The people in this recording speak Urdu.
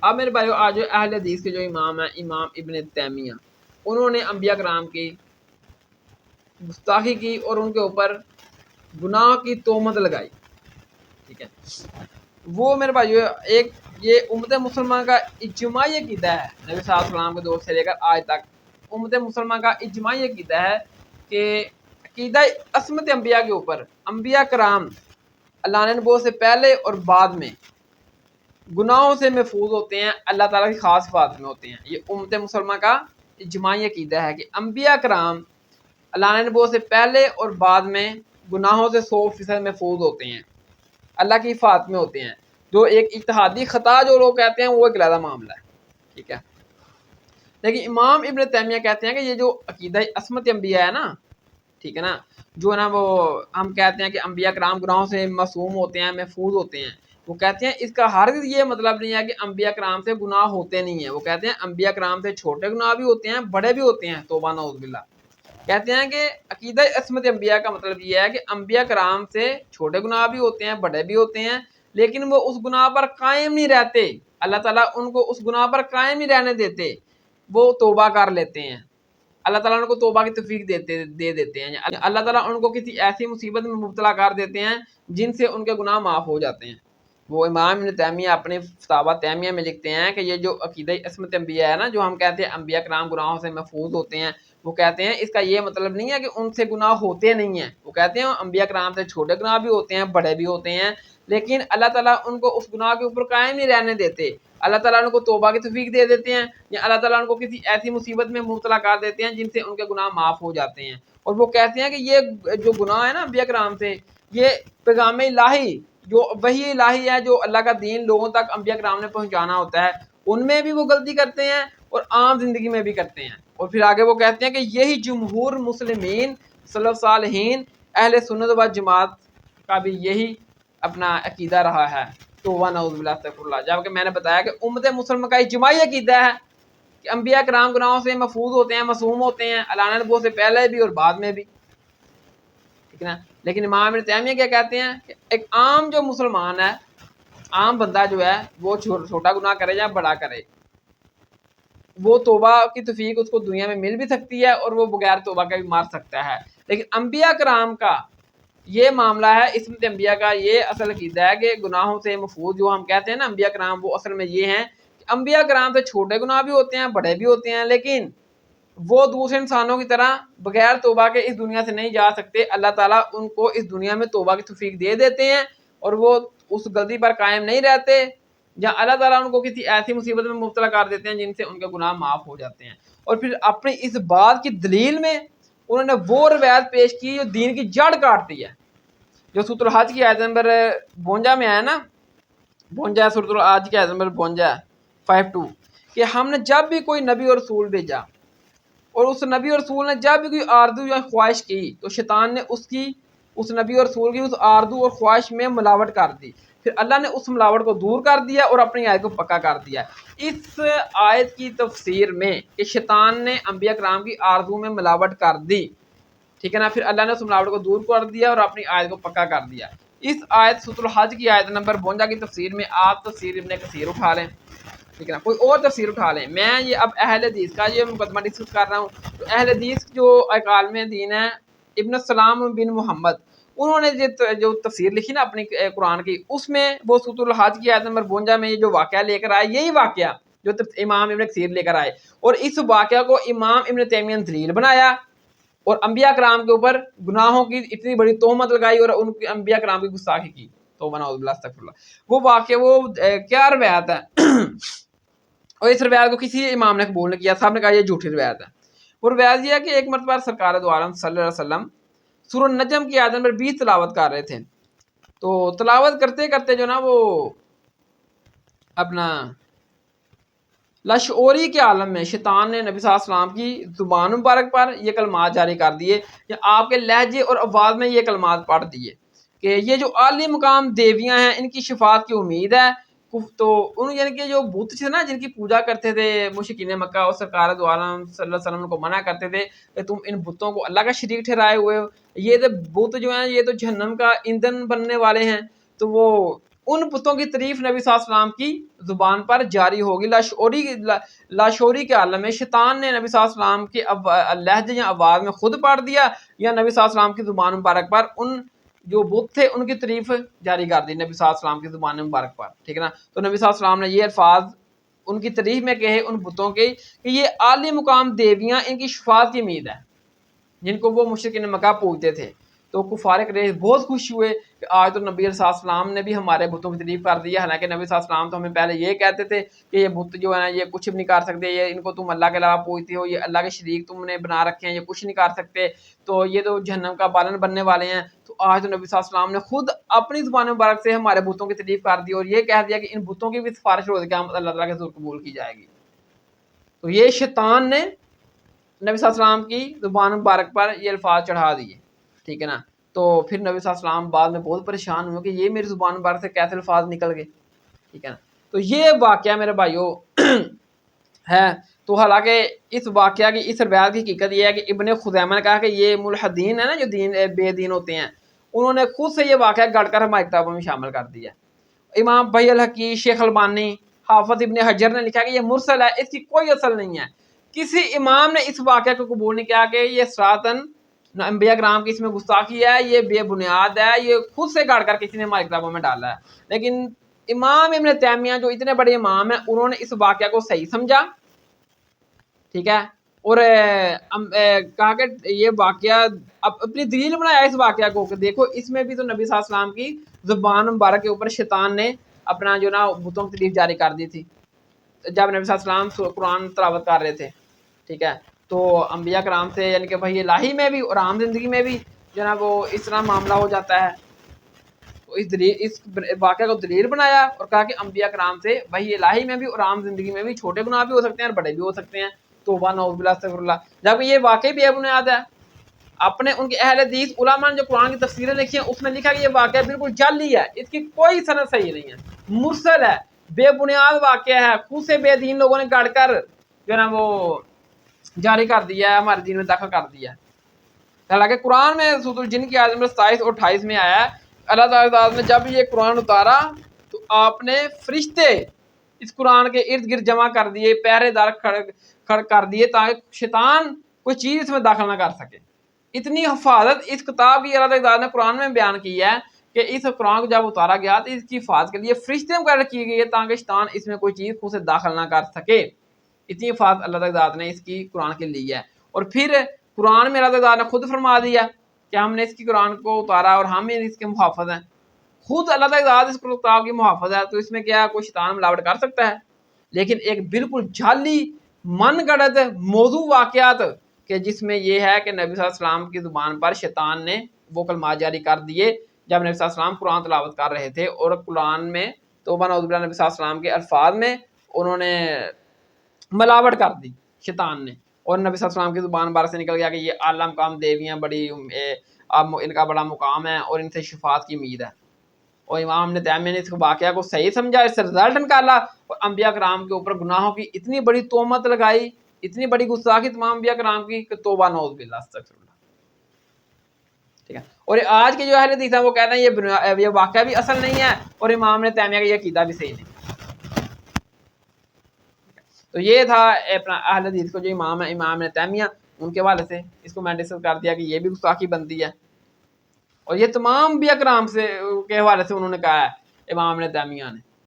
اب میرے بھائیو آج جو اہل حدیث کے جو امام ہیں امام ابن تیمیہ، انہوں نے انبیاء کرام کی گستاخی کی اور ان کے اوپر گناہ کی تہمت لگائی، ٹھیک ہے۔ وہ میرے بھائیو ایک یہ امت مسلمان کا اجماعی عقیدہ ہے، نبی صلی اللہ علیہ وسلم کے دور سے لے کر آج تک امت مسلمان کا اجماعی عقیدہ ہے کہ عقیدہ عصمت انبیاء کے اوپر انبیاء کرام اللہ نے نبوت سے پہلے اور بعد میں گناہوں سے محفوظ ہوتے ہیں، اللہ تعالیٰ کی خاص حفاظت میں ہوتے ہیں۔ یہ امت مسلمان کا اجماعی عقیدہ ہے کہ انبیاء کرام اللہ نے نبوت سے پہلے اور بعد میں گناہوں سے 100% محفوظ ہوتے ہیں، اللہ کی حفاظت میں ہوتے ہیں۔ جو ایک اجتہادی خطا جو لوگ کہتے ہیں وہ ایک علیحدہ معاملہ ہے، ٹھیک ہے۔ لیکن امام ابن تیمیہ کہتے ہیں کہ یہ جو عقیدہ عصمت انبیاء ہے نا، ٹھیک ہے نا، جو ہے نا وہ ہم کہتے ہیں کہ انبیاء کرام گناہوں سے معصوم ہوتے ہیں، محفوظ ہوتے ہیں، وہ کہتے ہیں اس کا ہرگز یہ مطلب نہیں ہے کہ انبیاء کرام سے گناہ ہوتے نہیں ہیں۔ وہ کہتے ہیں انبیاء کرام سے چھوٹے گناہ بھی ہوتے ہیں، بڑے بھی ہوتے ہیں، توبہ نعوذ باللہ۔ کہتے ہیں کہ عقیدہ عصمت انبیاء کا مطلب یہ ہے کہ انبیاء کرام سے چھوٹے گناہ بھی ہوتے ہیں، بڑے بھی ہوتے ہیں، لیکن وہ اس گناہ پر قائم نہیں رہتے، اللہ تعالیٰ ان کو اس گناہ پر قائم نہیں رہنے دیتے، وہ توبہ کر لیتے ہیں، اللہ تعالیٰ ان کو توبہ کی توفیق دے دیتے ہیں، اللہ تعالیٰ ان کو کسی ایسی مصیبت میں مبتلا کر دیتے ہیں جن سے ان کے گناہ معاف ہو جاتے ہیں۔ وہ امام ابن تیمیہ اپنے فتاوی تیمیہ میں لکھتے ہیں کہ یہ جو عقیدہ عصمت انبیاء ہے نا، جو ہم کہتے ہیں انبیاء کرام گناہوں سے محفوظ ہوتے ہیں، وہ کہتے ہیں اس کا یہ مطلب نہیں ہے کہ ان سے گناہ ہوتے نہیں ہیں۔ وہ کہتے ہیں انبیاء کرام سے چھوٹے گناہ بھی ہوتے ہیں، بڑے بھی ہوتے ہیں، لیکن اللہ تعالیٰ ان کو اس گناہ کے اوپر قائم نہیں رہنے دیتے، اللہ تعالیٰ ان کو توبہ کی توفیق دے دیتے ہیں، یا اللہ تعالیٰ ان کو کسی ایسی مصیبت میں مبتلا کر دیتے ہیں جن سے ان کے گناہ معاف ہو جاتے ہیں۔ اور وہ کہتے ہیں کہ یہ جو گناہ ہے نا انبیاء کرام سے، یہ پیغام الہی جو وحی الہی ہے، جو اللہ کا دین لوگوں تک انبیاء کرام نے پہنچانا ہوتا ہے، ان میں بھی وہ غلطی کرتے ہیں اور عام زندگی میں بھی کرتے ہیں۔ اور پھر آگے وہ کہتے ہیں کہ یہی جمہور مسلمین سلف صالحین اہل سنت و جماعت کا بھی یہی اپنا عقیدہ رہا ہے، توبہ نعوذ باللہ استغفر اللہ۔ جبکہ میں نے بتایا کہ امت مسلمہ کا اجماعی عقیدہ ہے کہ انبیاء کرام گناہوں سے محفوظ ہوتے ہیں، معصوم ہوتے ہیں، اللہ نے نبوت سے پہلے بھی اور بعد میں بھی، ٹھیک ہے نا۔ لیکن امام ابن تیمیہ کیا کہتے ہیں کہ ایک عام جو مسلمان ہے، عام بندہ جو ہے، وہ چھوٹا گناہ کرے یا بڑا کرے، وہ توبہ کی توفیق اس کو دنیا میں مل بھی سکتی ہے اور وہ بغیر توبہ کا بھی مار سکتا ہے۔ لیکن انبیاء کرام کا یہ معاملہ ہے، عصمت انبیاء کا یہ اصل عقیدہ ہے کہ گناہوں سے محفوظ جو ہم کہتے ہیں نا انبیاء کرام، وہ اصل میں یہ ہیں کہ انبیاء کرام سے چھوٹے گناہ بھی ہوتے ہیں، بڑے بھی ہوتے ہیں، لیکن وہ دوسرے انسانوں کی طرح بغیر توبہ کے اس دنیا سے نہیں جا سکتے، اللہ تعالیٰ ان کو اس دنیا میں توبہ کی توفیق دے دیتے ہیں اور وہ اس غلطی پر قائم نہیں رہتے، یا اللہ تعالیٰ ان کو کسی ایسی مصیبت میں مبتلا کر دیتے ہیں جن سے ان کے گناہ معاف ہو جاتے ہیں۔ اور پھر اپنی اس بات کی دلیل میں انہوں نے وہ روایت پیش کی جو دین کی جڑ کاٹتی ہے، جو سورۃ الحج کی آیت نمبر 52 میں آیا نا، 52 سورۃ الحج کی آیت نمبر 52 52 کہ ہم نے جب بھی کوئی نبی اور رسول بھیجا اور اس نبی اور رسول نے جب بھی کوئی آرزو یا خواہش کی تو شیطان نے اس نبی اور رسول کی اس آرزو اور خواہش میں ملاوٹ کر دی، پھر اللہ نے اس ملاوٹ کو دور کر دیا اور اپنی آیت کو پکا کر دیا۔ اس آیت کی تفسیر میں کہ شیطان نے انبیاء کرام کی آرزو میں ملاوٹ کر دی، ٹھیک ہے نا، پھر اللہ نے اس ملاوٹ کو دور کر دیا اور اپنی آیت کو پکا کر دیا۔ اس آیت سورۃ الحج کی آیت نمبر 52 کی تفسیر میں آپ تفسیر ابن کثیر اٹھا لیں، ٹھیک ہے نا، کوئی اور تفسیر اٹھا لیں، میں یہ اب اہل حدیث کا یہ مقدمہ ڈسکس کر رہا ہوں۔ تو اہل حدیث جو عالم دین ہے ابن السلام بن محمد، انہوں نے جو تفسیر لکھی نا اپنی قرآن کی، اس میں وہ سورۃ الحج کی آیت نمبر 52 میں یہ جو واقعہ لے کر آئے، یہی واقعہ جو امام ابن کثیر لے کر آئے، اور اس واقعہ کو امام ابن تیمیہ نے دلیل بنایا اور انبیاء کرام کے اوپر گناہوں کی اتنی بڑی تہمت لگائی اور ان کی انبیاء کرام کی گستاخی کی، توبہ نعوذ باللہ استغفر اللہ۔ وہ واقعہ وہ کیا روایت ہے اور اس روایت کو کسی امام نے قبول نہیں کیا، صاحب نے کہا یہ جھوٹی روایت ہے۔ وہ روایت یہ ہے کہ ایک مرتبہ سرکار دو عالم صلی اللہ علیہ وسلم سورۃ النجم کی آیت نمبر 20 تلاوت کر رہے تھے، تو تلاوت کرتے کرتے جو نا وہ اپنا لاشعوری کے عالم میں شیطان نے نبی صلی اللہ علیہ وسلم کی زبان مبارک پر یہ کلمات جاری کر دیے، یا آپ کے لہجے اور آواز میں یہ کلمات پڑھ دیے کہ یہ جو عالی مقام دیویاں ہیں ان کی شفاعت کی امید ہے۔ تو ان یعنی کہ جو بت تھے نا جن کی پوجا کرتے تھے مشرکین مکہ، اور سرکار دو عالم صلی اللہ علیہ وسلم کو منع کرتے تھے کہ تم ان بتوں کو اللہ کا شریک ٹھہرائے ہوئے ہو، یہ تو بت جو ہیں یہ تو جہنم کا ایندھن بننے والے ہیں، تو وہ ان بتوں کی تعریف نبی صلی اللہ علیہ وسلم کی زبان پر جاری ہوگی. لاشعوری کے عالم میں شیطان نے نبی صلی اللہ علیہ وسلم کے لہجے یا آواز میں خود پڑھ دیا یا نبی صلی اللہ علیہ وسلم کی زبان مبارک پر ان جو بت تھے ان کی تعریف جاری کر دی نبی صلی اللہ علیہ وسلم کی زبان مبارک پر. ٹھیک ہے نا. تو نبی صلی اللہ علیہ وسلم نے یہ الفاظ ان کی تعریف میں کہے ان بتوں کے کہ یہ عالی مقام دیویاں ان کی شفاعت کی امید ہے جن کو وہ مشرکین مکہ پوجتے تھے. تو کفار قریش بہت خوش ہوئے کہ آج تو نبی صلی اللہ علیہ وسلم نے بھی ہمارے بتوں کی تعریف کر دی ہے. حالانکہ نبی صلی اللہ علیہ وسلم تو ہمیں پہلے یہ کہتے تھے کہ یہ بت جو ہے نا یہ کچھ بھی نہیں کر سکتے, یہ ان کو تم اللہ کے علاوہ پوجتے ہو, یہ اللہ کے شریک تم نے بنا رکھے ہیں, یہ کچھ نہیں کر سکتے, تو یہ تو جہنم کا بالن بننے والے ہیں. تو آج تو نبی صلی اللہ علیہ وسلم نے خود اپنی زبان مبارک سے ہمارے بتوں کی تعریف کر دی اور یہ کہہ دیا کہ ان بتوں کی بھی سفارش روز قیامت اللہ تعالیٰ کے حضور قبول کی جائے گی. تو یہ شیطان نے نبی صلی اللہ علیہ وسلم کی زبان مبارک پر یہ الفاظ چڑھا دیے. ٹھیک ہے نا. تو پھر نبی صلی اللہ علیہ وسلم بعد میں بہت پریشان ہوئے کہ یہ میری زبان مبارک سے کیسے الفاظ نکل گئے. ٹھیک ہے نا. تو یہ واقعہ میرے بھائیوں ہے. تو حالانکہ اس واقعہ کی اس روایت کی حقیقت یہ ہے کہ ابن خزیمہ نے کہا کہ یہ ملحدین ہے نا جو دین بے دین ہوتے ہیں, انہوں نے خود سے یہ واقعہ گڑ کر ہماری کتابوں میں شامل کر دیا. امام بحی الحقیق, شیخ البانی, حافظ ابن حجر نے لکھا کہ یہ مرسل ہے, اس کی کوئی اصل نہیں ہے. کسی امام نے اس واقعہ کو قبول نہیں کیا کہ یہ سراتن انبیاء کرام کی اس میں گستاخی ہے, یہ بے بنیاد ہے, یہ خود سے گاڑ کر کسی نے ہماری کتابوں میں ڈالا ہے. لیکن امام ابن تیمیہ جو اتنے بڑے امام ہیں انہوں نے اس واقعہ کو صحیح سمجھا. ٹھیک ہے. اور کہا کہ یہ واقعہ اپنی دلیل بنایا اس واقعہ کو کہ دیکھو اس میں بھی تو نبی صلی اللہ علیہ وسلم کی زبان مبارک کے اوپر شیطان نے اپنا جو نا بتوں کی تعریف جاری کر دی تھی جب نبی صلی اللہ علیہ وسلم قرآن تلاوت کر رہے تھے. ٹھیک ہے. تو انبیاء کرام سے یعنی کہ بھائی الہی میں بھی اور عام زندگی میں بھی جو نا وہ اس طرح معاملہ ہو جاتا ہے. تو اس واقعہ کو دلیل بنایا اور کہا کہ انبیاء کرام سے وہی الہی میں بھی اور عام زندگی میں بھی چھوٹے گناہ بھی ہو سکتے ہیں اور بڑے بھی ہو سکتے ہیں. توبہ نعوذ باللہ استغفر اللہ. جب یہ واقعی بے بنیاد ہے, اپنے ان کے اہل حدیث علماء نے جو قرآن کی تفسیریں لکھی ہیں اس میں لکھا کہ یہ واقعہ بالکل جعلی ہے, اس کی کوئی سند صحیح نہیں ہے, مرسل ہے, بے بنیاد واقعہ ہے, خود سے بے دین لوگوں نے گڑ کر جو ہے نا وہ جاری کر دیا ہے, ہمارے دین میں داخل کر دیا ہے. حالانکہ قرآن میں سورۃ الجن کی آیت نمبر 27 اور 28 میں آیا ہے اللہ تعالیٰ نے جب یہ قرآن اتارا تو آپ نے فرشتے اس قرآن کے ارد گرد جمع کر دیے, پہرے دار کھڑ کر دیے تاکہ شیطان کوئی چیز اس میں داخل نہ کر سکے. اتنی حفاظت اس کتاب کی اللہ تعالیٰ نے قرآن میں بیان کی ہے کہ اس قرآن کو جب اتارا گیا تو اس کی حفاظت کے لیے فرشتے مقرر کیے گئے تاکہ شیطان اس میں کوئی چیز خود سے داخل نہ کر سکے. اتنی حفاظت اللہ تعالیٰ نے اس کی قرآن کے لی ہے. اور پھر قرآن میں اللہ تعالیٰ نے خود فرما دیا کہ ہم نے اس کی قرآن کو اتارا اور ہم اس کے محافظ ہیں. خود اللہ تعالیٰ اس کتاب کی محافظ ہے, تو اس میں کیا کوئی شیطان ملاوٹ کر سکتا ہے؟ لیکن ایک بالکل جعلی من گڑت موضوع واقعات کہ جس میں یہ ہے کہ نبی صلی اللہ علیہ وسلم کی زبان پر شیطان نے وہ کلمات جاری کر دیے جب نبی صلی اللہ علیہ وسلم قرآن تلاوت کر رہے تھے, اور قرآن میں توبہ نعوذ باللہ نبی صلی اللہ علیہ وسلم کے الفاظ میں انہوں نے ملاوٹ کر دی شیطان نے, اور نبی صلی اللہ علیہ وسلم کی زبان بار سے نکل گیا کہ یہ اعلیٰ مقام دیویاں بڑی ان کا بڑا مقام ہے اور ان سے شفاعت کی امید ہے. اور امام ابن تیمیہ نے اس واقعہ کو صحیح سمجھا, اس سے رزلٹ نکالا اور انبیاء کرام کے اوپر گناہوں کی اتنی بڑی تہمت لگائی, اتنی بڑی گستاخی تمام انبیاء کرام کی کہ توبہ نعوذ باللہ استغفر اللہ. ٹھیک ہے. اور آج کے جو اہل حدیث ہیں وہ کہتے ہیں یہ واقعہ بھی اصل نہیں ہے اور امام ابن تیمیہ کا یہ عقیدہ بھی صحیح نہیں. تو یہ تھا اپنا اہل حدیث کو جو امام ہے امام ابن تیمیہ, ان کے حوالے سے اس کو میں ڈسکس کر دیا کہ یہ بھی گستاخی بنتی ہے. اور یہ تمام انبیاء کرام سے کے حوالے سے انہوں نے کہا ہے امام ابن تیمیہ نے.